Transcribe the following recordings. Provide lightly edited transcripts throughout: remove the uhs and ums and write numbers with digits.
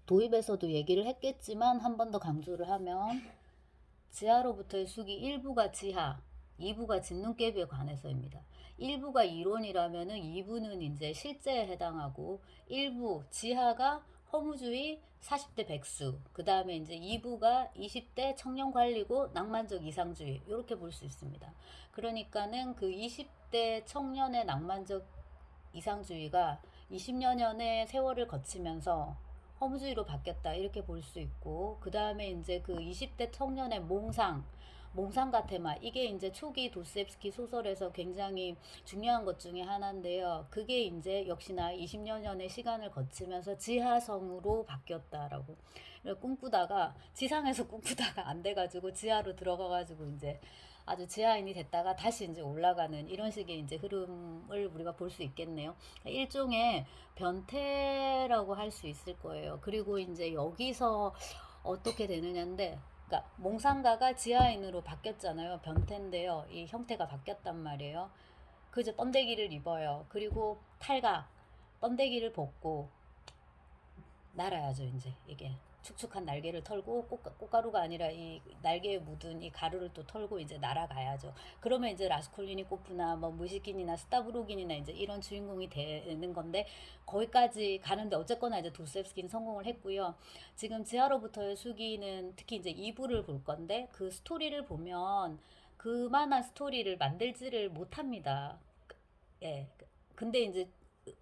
도입에서도 얘기를 했겠지만 한 번 더 강조를 하면 지하로부터의 수기 1부가 지하, 2부가 진눈깨비에 관해서입니다. 1부가 이론이라면은 2부는 이제 실제에 해당하고 1부 지하가 허무주의 40대 백수, 그 다음에 이제 2부가 20대 청년 관리고 낭만적 이상주의, 이렇게 볼 수 있습니다. 그러니까는 그 20대 청년의 낭만적 이상주의가 20여 년의 세월을 거치면서 허무주의로 바뀌었다, 이렇게 볼 수 있고, 그 다음에 이제 그 20대 청년의 몽상가 테마, 이게 이제 초기 도스옙스키 소설에서 굉장히 중요한 것 중에 하나인데요. 그게 이제 역시나 20여 년의 시간을 거치면서 지하성으로 바뀌었다라고. 꿈꾸다가 지상에서 꿈꾸다가 안 돼가지고 지하로 들어가가지고 이제 아주 지하인이 됐다가 다시 이제 올라가는 이런 식의 이제 흐름을 우리가 볼 수 있겠네요. 일종의 변태라고 할 수 있을 거예요. 그리고 이제 여기서 어떻게 되느냐인데, 그러니까 몽상가가 지하인으로 바뀌었잖아요. 변태인데요. 이 형태가 바뀌었단 말이에요. 그저 번데기를 입어요. 그리고 탈각, 번데기를 벗고 날아야죠. 이제 이게 축축한 날개를 털고 꽃가루가 아니라 이 날개에 묻은 이 가루를 또 털고 이제 날아가야죠. 그러면 이제 라스콜리니코프나 뭐 무시킨이나 스타브로긴이나 이제 이런 주인공이 되는 건데, 거기까지 가는데 어쨌거나 이제 도스옙스키는 성공을 했고요. 지금 지하로부터의 수기는 특히 이제 2부를 볼 건데, 그 스토리를 보면 그만한 스토리를 만들지를 못합니다. 예. 근데 이제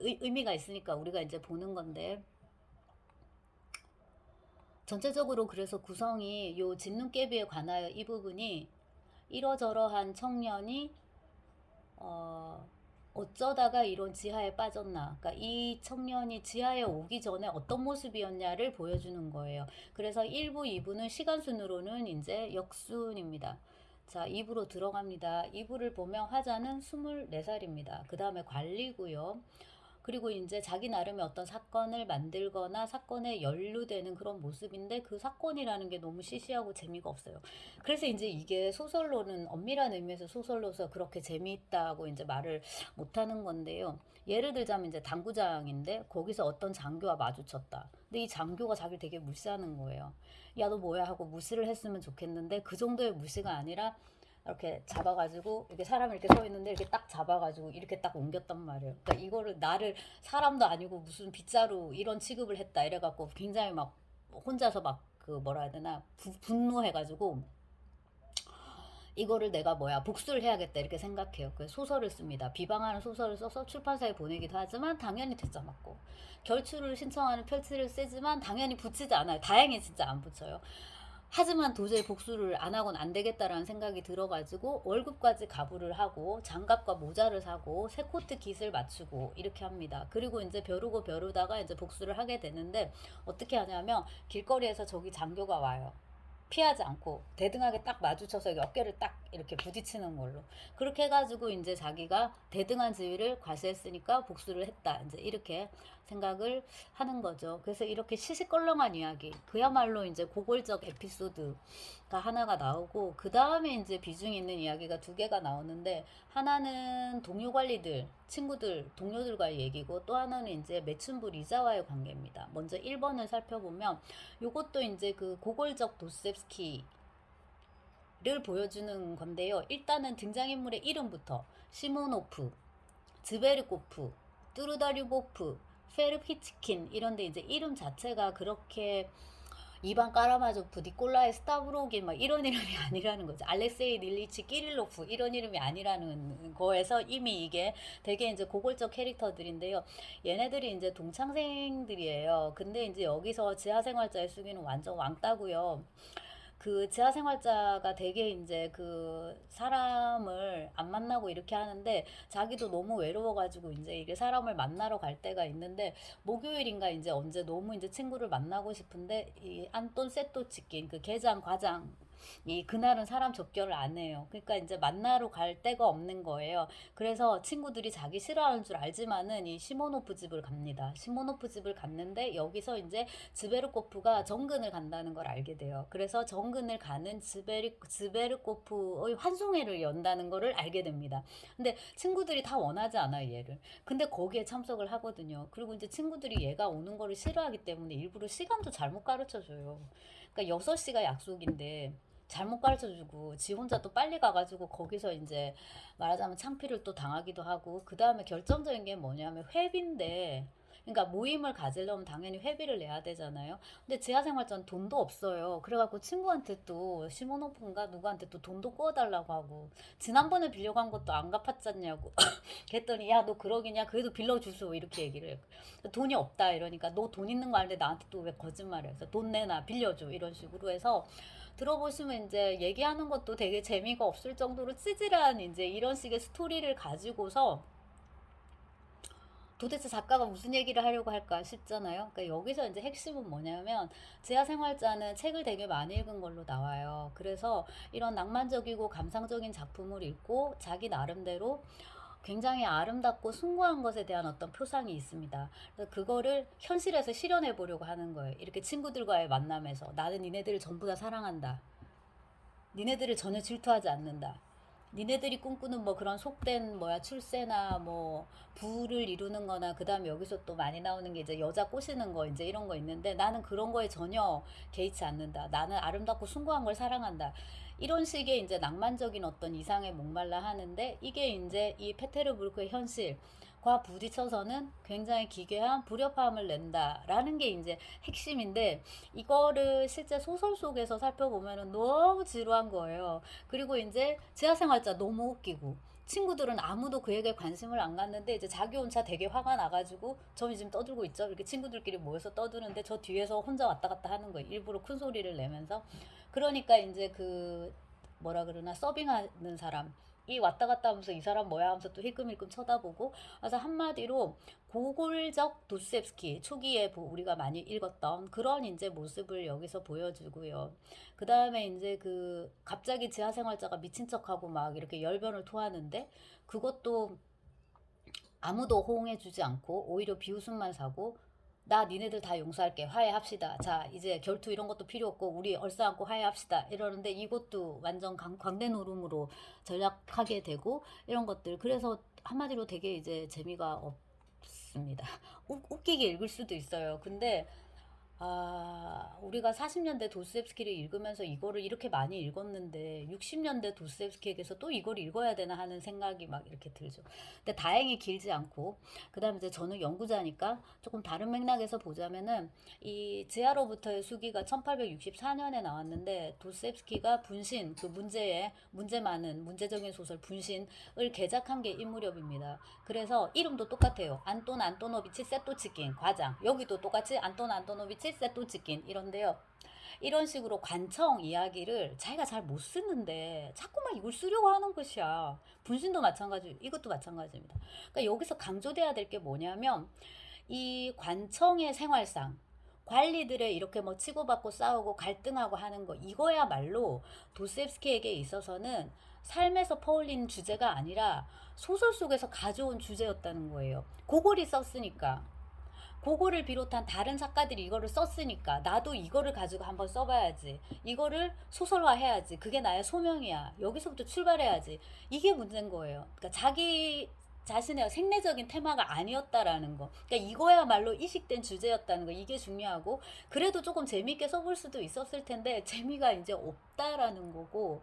의미가 있으니까 우리가 이제 보는 건데, 전체적으로 그래서 구성이 요 진눈깨비에 관하여 이 부분이 이러저러한 청년이 어 어쩌다가 이런 지하에 빠졌나, 그러니까 이 청년이 지하에 오기 전에 어떤 모습이었냐를 보여주는 거예요. 그래서 1부, 2부는 시간순으로는 이제 역순입니다. 자, 2부로 들어갑니다. 2부를 보면 화자는 24살입니다. 그 다음에 관리고요. 그리고 이제 자기 나름의 어떤 사건을 만들거나 사건에 연루되는 그런 모습인데, 그 사건이라는 게 너무 시시하고 재미가 없어요. 그래서 이제 이게 소설로는 엄밀한 의미에서 소설로서 그렇게 재미있다고 이제 말을 못하는 건데요. 예를 들자면 이제 당구장인데 거기서 어떤 장교와 마주쳤다. 근데 이 장교가 자기를 되게 무시하는 거예요. 야, 너 뭐야 하고 무시를 했으면 좋겠는데, 그 정도의 무시가 아니라 이렇게 잡아가지고, 이렇게 사람이 이렇게 서 있는데 이렇게 딱 잡아가지고 이렇게 딱 옮겼단 말이에요. 그러니까 이거를 나를 사람도 아니고 무슨 빗자루 이런 취급을 했다 이래갖고 굉장히 막 혼자서 막 그 뭐라 해야 되나 분노해가지고, 이거를 내가 뭐야 복수를 해야겠다 이렇게 생각해요. 그래서 소설을 씁니다. 비방하는 소설을 써서 출판사에 보내기도 하지만 당연히 대짜 맞고, 결출을 신청하는 펼치를 쓰지만 당연히 붙이지 않아요. 다행히 진짜 안 붙여요. 하지만 도저히 복수를 안 하고는 안 되겠다라는 생각이 들어가지고 월급까지 가부를 하고 장갑과 모자를 사고 새 코트 깃을 맞추고 이렇게 합니다. 그리고 이제 벼르고 벼르다가 이제 복수를 하게 되는데, 어떻게 하냐면 길거리에서 저기 장교가 와요. 피하지 않고 대등하게 딱 마주쳐서 어깨를 딱 이렇게 부딪히는 걸로, 그렇게 해가지고 이제 자기가 대등한 지위를 과시했으니까 복수를 했다, 이제 이렇게 생각을 하는 거죠. 그래서 이렇게 시시껄렁한 이야기, 그야말로 이제 고골적 에피소드가 하나가 나오고, 그 다음에 이제 비중 있는 이야기가 두 개가 나오는데, 하나는 동료 관리들, 친구들, 동료들과의 얘기고, 또 하나는 이제 매춘부 리자와의 관계입니다. 먼저 1번을 살펴보면, 요것도 이제 그 고골적 도스옙스키를 보여주는 건데요. 일단은 등장인물의 이름부터 시모노프, 즈베르코프, 뚜르다류보프, 페르피치킨, 이런데 이제 이름 자체가 그렇게 이반 까라마조프, 니콜라이 스타브로긴 막 이런 이름이 아니라는 거죠. 알렉세이 닐리치 끼릴로프 이런 이름이 아니라는 거에서 이미 이게 되게 이제 고골적 캐릭터들인데요. 얘네들이 이제 동창생들이에요. 근데 이제 여기서 지하생활자의 수기는 완전 왕따고요. 그 지하생활자가 되게 이제 그 사람을 안 만나고 이렇게 하는데, 자기도 너무 외로워가지고 이제 이게 사람을 만나러 갈 때가 있는데, 목요일인가 이제 언제 너무 이제 친구를 만나고 싶은데 이 안톤 세토치킨 그 게장 과장 그날은 사람 접견을 안 해요. 그러니까 이제 만나러 갈 데가 없는 거예요. 그래서 친구들이 자기 싫어하는 줄 알지만은 이 시모노프 집을 갑니다. 시모노프 집을 갔는데 여기서 이제 즈베르코프가 정근을 간다는 걸 알게 돼요. 그래서 정근을 가는 즈베르코프의 환송회를 연다는 거를 알게 됩니다. 근데 친구들이 다 원하지 않아요, 얘를. 근데 거기에 참석을 하거든요. 그리고 이제 친구들이 얘가 오는 거를 싫어하기 때문에 일부러 시간도 잘못 가르쳐 줘요. 그러니까 6시가 약속인데 잘못 가르쳐 주고 지 혼자 또 빨리 가가지고 거기서 이제 말하자면 창피를 또 당하기도 하고, 그 다음에 결정적인 게 뭐냐면 회비인데, 그러니까 모임을 가지려면 당연히 회비를 내야 되잖아요. 근데 지하생활전 돈도 없어요. 그래갖고 친구한테 또 시모노프인가 누구한테 또 돈도 구워달라고 하고, 지난번에 빌려간 것도 안 갚았잖냐고 그랬더니 야 너 그러기냐, 그래도 빌려주소 이렇게 얘기를 해요. 돈이 없다 이러니까 너 돈 있는 거 아는데 나한테 또 왜 거짓말을 해서 돈 내놔 빌려줘 이런 식으로 해서, 들어보시면 이제 얘기하는 것도 되게 재미가 없을 정도로 찌질한 이제 이런 식의 스토리를 가지고서 도대체 작가가 무슨 얘기를 하려고 할까 싶잖아요. 그러니까 여기서 이제 핵심은 뭐냐면, 지하생활자는 책을 되게 많이 읽은 걸로 나와요. 그래서 이런 낭만적이고 감상적인 작품을 읽고 자기 나름대로 굉장히 아름답고 숭고한 것에 대한 어떤 표상이 있습니다. 그래서 그거를 현실에서 실현해 보려고 하는 거예요. 이렇게 친구들과의 만남에서 나는 니네들을 전부 다 사랑한다. 니네들을 전혀 질투하지 않는다. 니네들이 꿈꾸는 뭐 그런 속된 뭐야 출세나 뭐 부를 이루는 거나, 그 다음에 여기서 또 많이 나오는 게 이제 여자 꼬시는 거 이제 이런 거 있는데, 나는 그런 거에 전혀 개의치 않는다. 나는 아름답고 숭고한 걸 사랑한다. 이런 식의 이제 낭만적인 어떤 이상에 목말라 하는데, 이게 이제 이 페테르부르크의 현실과 부딪혀서는 굉장히 기괴한 불협화음을 낸다라는 게 이제 핵심인데, 이거를 실제 소설 속에서 살펴보면 너무 지루한 거예요. 그리고 이제 지하생활자 너무 웃기고, 친구들은 아무도 그에게 관심을 안 갖는데 이제 자기 혼자 되게 화가 나가지고 점이 지금 떠들고 있죠. 이렇게 친구들끼리 모여서 떠드는데 저 뒤에서 혼자 왔다 갔다 하는 거예요. 일부러 큰 소리를 내면서. 그러니까 이제 그 뭐라 그러나 서빙하는 사람 이 왔다 갔다 하면서 이 사람 뭐야 하면서 또 힐끔힐끔 쳐다보고. 그래서 한마디로 고골적 도스옙스키 초기에 우리가 많이 읽었던 그런 이제 모습을 여기서 보여주고요. 그 다음에 이제 그 갑자기 지하생활자가 미친 척하고 막 이렇게 열변을 토하는데, 그것도 아무도 호응해주지 않고 오히려 비웃음만 사고, 나 니네들 다 용서할게 화해합시다, 자 이제 결투 이런 것도 필요 없고 우리 얼싸안고 화해합시다 이러는데, 이것도 완전 광대 노름으로 전략하게 되고 이런 것들. 그래서 한마디로 되게 이제 재미가 없습니다. 웃기게 읽을 수도 있어요. 근데 우리가 40년대 도스옙스키를 읽으면서 이거를 이렇게 많이 읽었는데 60년대 도스옙스키에게서 또 이걸 읽어야 되나 하는 생각이 막 이렇게 들죠. 근데 다행히 길지 않고, 그 다음에 이제 저는 연구자니까 조금 다른 맥락에서 보자면은, 이 지하로부터의 수기가 1864년에 나왔는데, 도스옙스키가 분신, 그 문제 많은 문제적인 소설 분신을 개작한 게 이 무렵입니다. 그래서 이름도 똑같아요. 안톤 안토노비치 세토치킨 과장. 여기도 똑같이 안톤 안토노비치 세토치킨 이런데요. 이런 식으로 관청 이야기를 자기가 잘 못 쓰는데 자꾸만 이걸 쓰려고 하는 것이야. 분신도 마찬가지, 이것도 마찬가지입니다. 그러니까 여기서 강조돼야 될 게 뭐냐면, 이 관청의 생활상, 관리들의 이렇게 뭐 치고받고 싸우고 갈등하고 하는 거, 이거야말로 도스옙스키에게 있어서는 삶에서 퍼올린 주제가 아니라 소설 속에서 가져온 주제였다는 거예요. 고골이 썼으니까, 고거를 비롯한 다른 작가들이 이거를 썼으니까 나도 이거를 가지고 한번 써봐야지, 이거를 소설화해야지, 그게 나의 소명이야, 여기서부터 출발해야지, 이게 문제인 거예요. 그러니까 자기 자신의 생내적인 테마가 아니었다라는 거, 그러니까 이거야말로 이식된 주제였다는 거, 이게 중요하고, 그래도 조금 재미있게 써볼 수도 있었을 텐데 재미가 이제 없다라는 거고.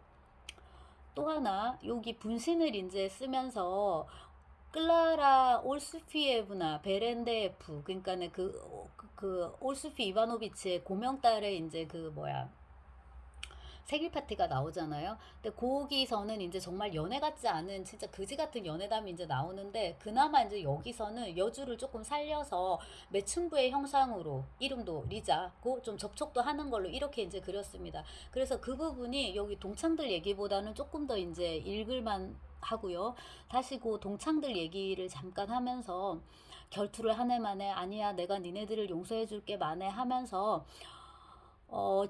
또 하나, 여기 분신을 이제 쓰면서 클라라 올스피에브나 베렌데프, 그러니까는 그 올스피 이바노비치의 고명딸의 이제 그 뭐야 생일 파티가 나오잖아요. 근데 거기서는 이제 정말 연애 같지 않은 진짜 그지 같은 연애담이 이제 나오는데, 그나마 이제 여기서는 여주를 조금 살려서 매춘부의 형상으로 이름도 리자고 좀 접촉도 하는 걸로 이렇게 이제 그렸습니다. 그래서 그 부분이 여기 동창들 얘기보다는 조금 더 이제 읽을만 하고요. 다시 그 동창들 얘기를 잠깐 하면서, 결투를 한 해 만에 아니야 내가 니네들을 용서해 줄게 만에 하면서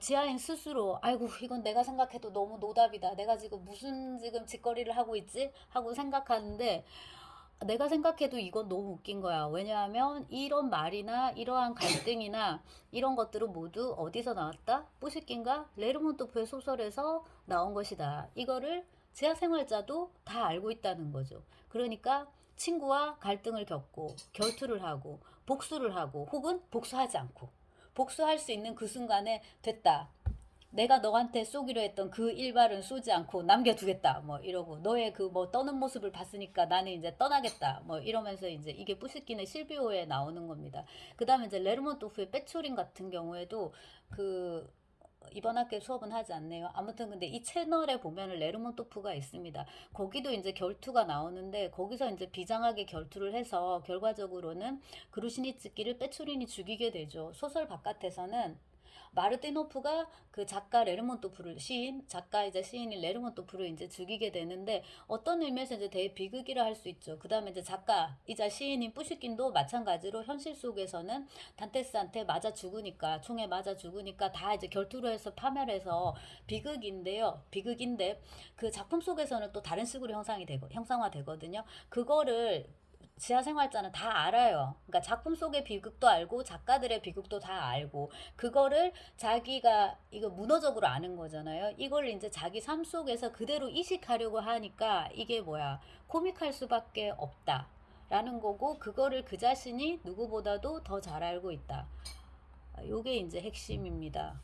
지하인 스스로 아이고 이건 내가 생각해도 너무 노답이다. 내가 지금 무슨 지금 짓거리를 하고 있지? 하고 생각하는데 내가 생각해도 이건 너무 웃긴 거야. 왜냐하면 이런 말이나 이러한 갈등이나 이런 것들은 모두 어디서 나왔다? 뿌시킨과 레르몬토프의 소설에서 나온 것이다. 이거를 지하생활자도 다 알고 있다는 거죠. 그러니까 친구와 갈등을 겪고 결투를 하고 복수를 하고 혹은 복수하지 않고 복수할 수 있는 그 순간에 됐다. 내가 너한테 쏘기로 했던 그 일발은 쏘지 않고 남겨두겠다. 뭐 이러고 너의 그 뭐 떠는 모습을 봤으니까 나는 이제 떠나겠다. 뭐 이러면서 이제 이게 뿌시킨의 실비오에 나오는 겁니다. 그다음에 이제 레르몬토프의 빼초린 같은 경우에도 그 이번 학기에 수업은 하지 않네요. 아무튼 근데 이 채널에 보면은 레르몬토프가 있습니다. 거기도 이제 결투가 나오는데 거기서 이제 비장하게 결투를 해서 결과적으로는 그루시니츠키를 빼초린이 죽이게 되죠. 소설 바깥에서는 마르티노프가 그 작가 레르몬토프를 작가이자 시인인 레르몬토프를 이제 죽이게 되는데 어떤 의미에서 이제 대비극이라 할 수 있죠. 그 다음에 이제 작가이자 시인인 뿌시킨도 마찬가지로 현실 속에서는 단테스한테 맞아 죽으니까 총에 맞아 죽으니까 다 이제 결투로 해서 파멸해서 비극인데 그 작품 속에서는 또 다른 식으로 형상화 되거든요. 그거를 지하생활자는 다 알아요. 그러니까 작품 속의 비극도 알고 작가들의 비극도 다 알고 그거를 자기가 이거 문어적으로 아는 거잖아요. 이걸 이제 자기 삶 속에서 그대로 이식하려고 하니까 이게 뭐야 코믹할 수밖에 없다. 라는 거고 그거를 그 자신이 누구보다도 더 잘 알고 있다. 요게 이제 핵심입니다.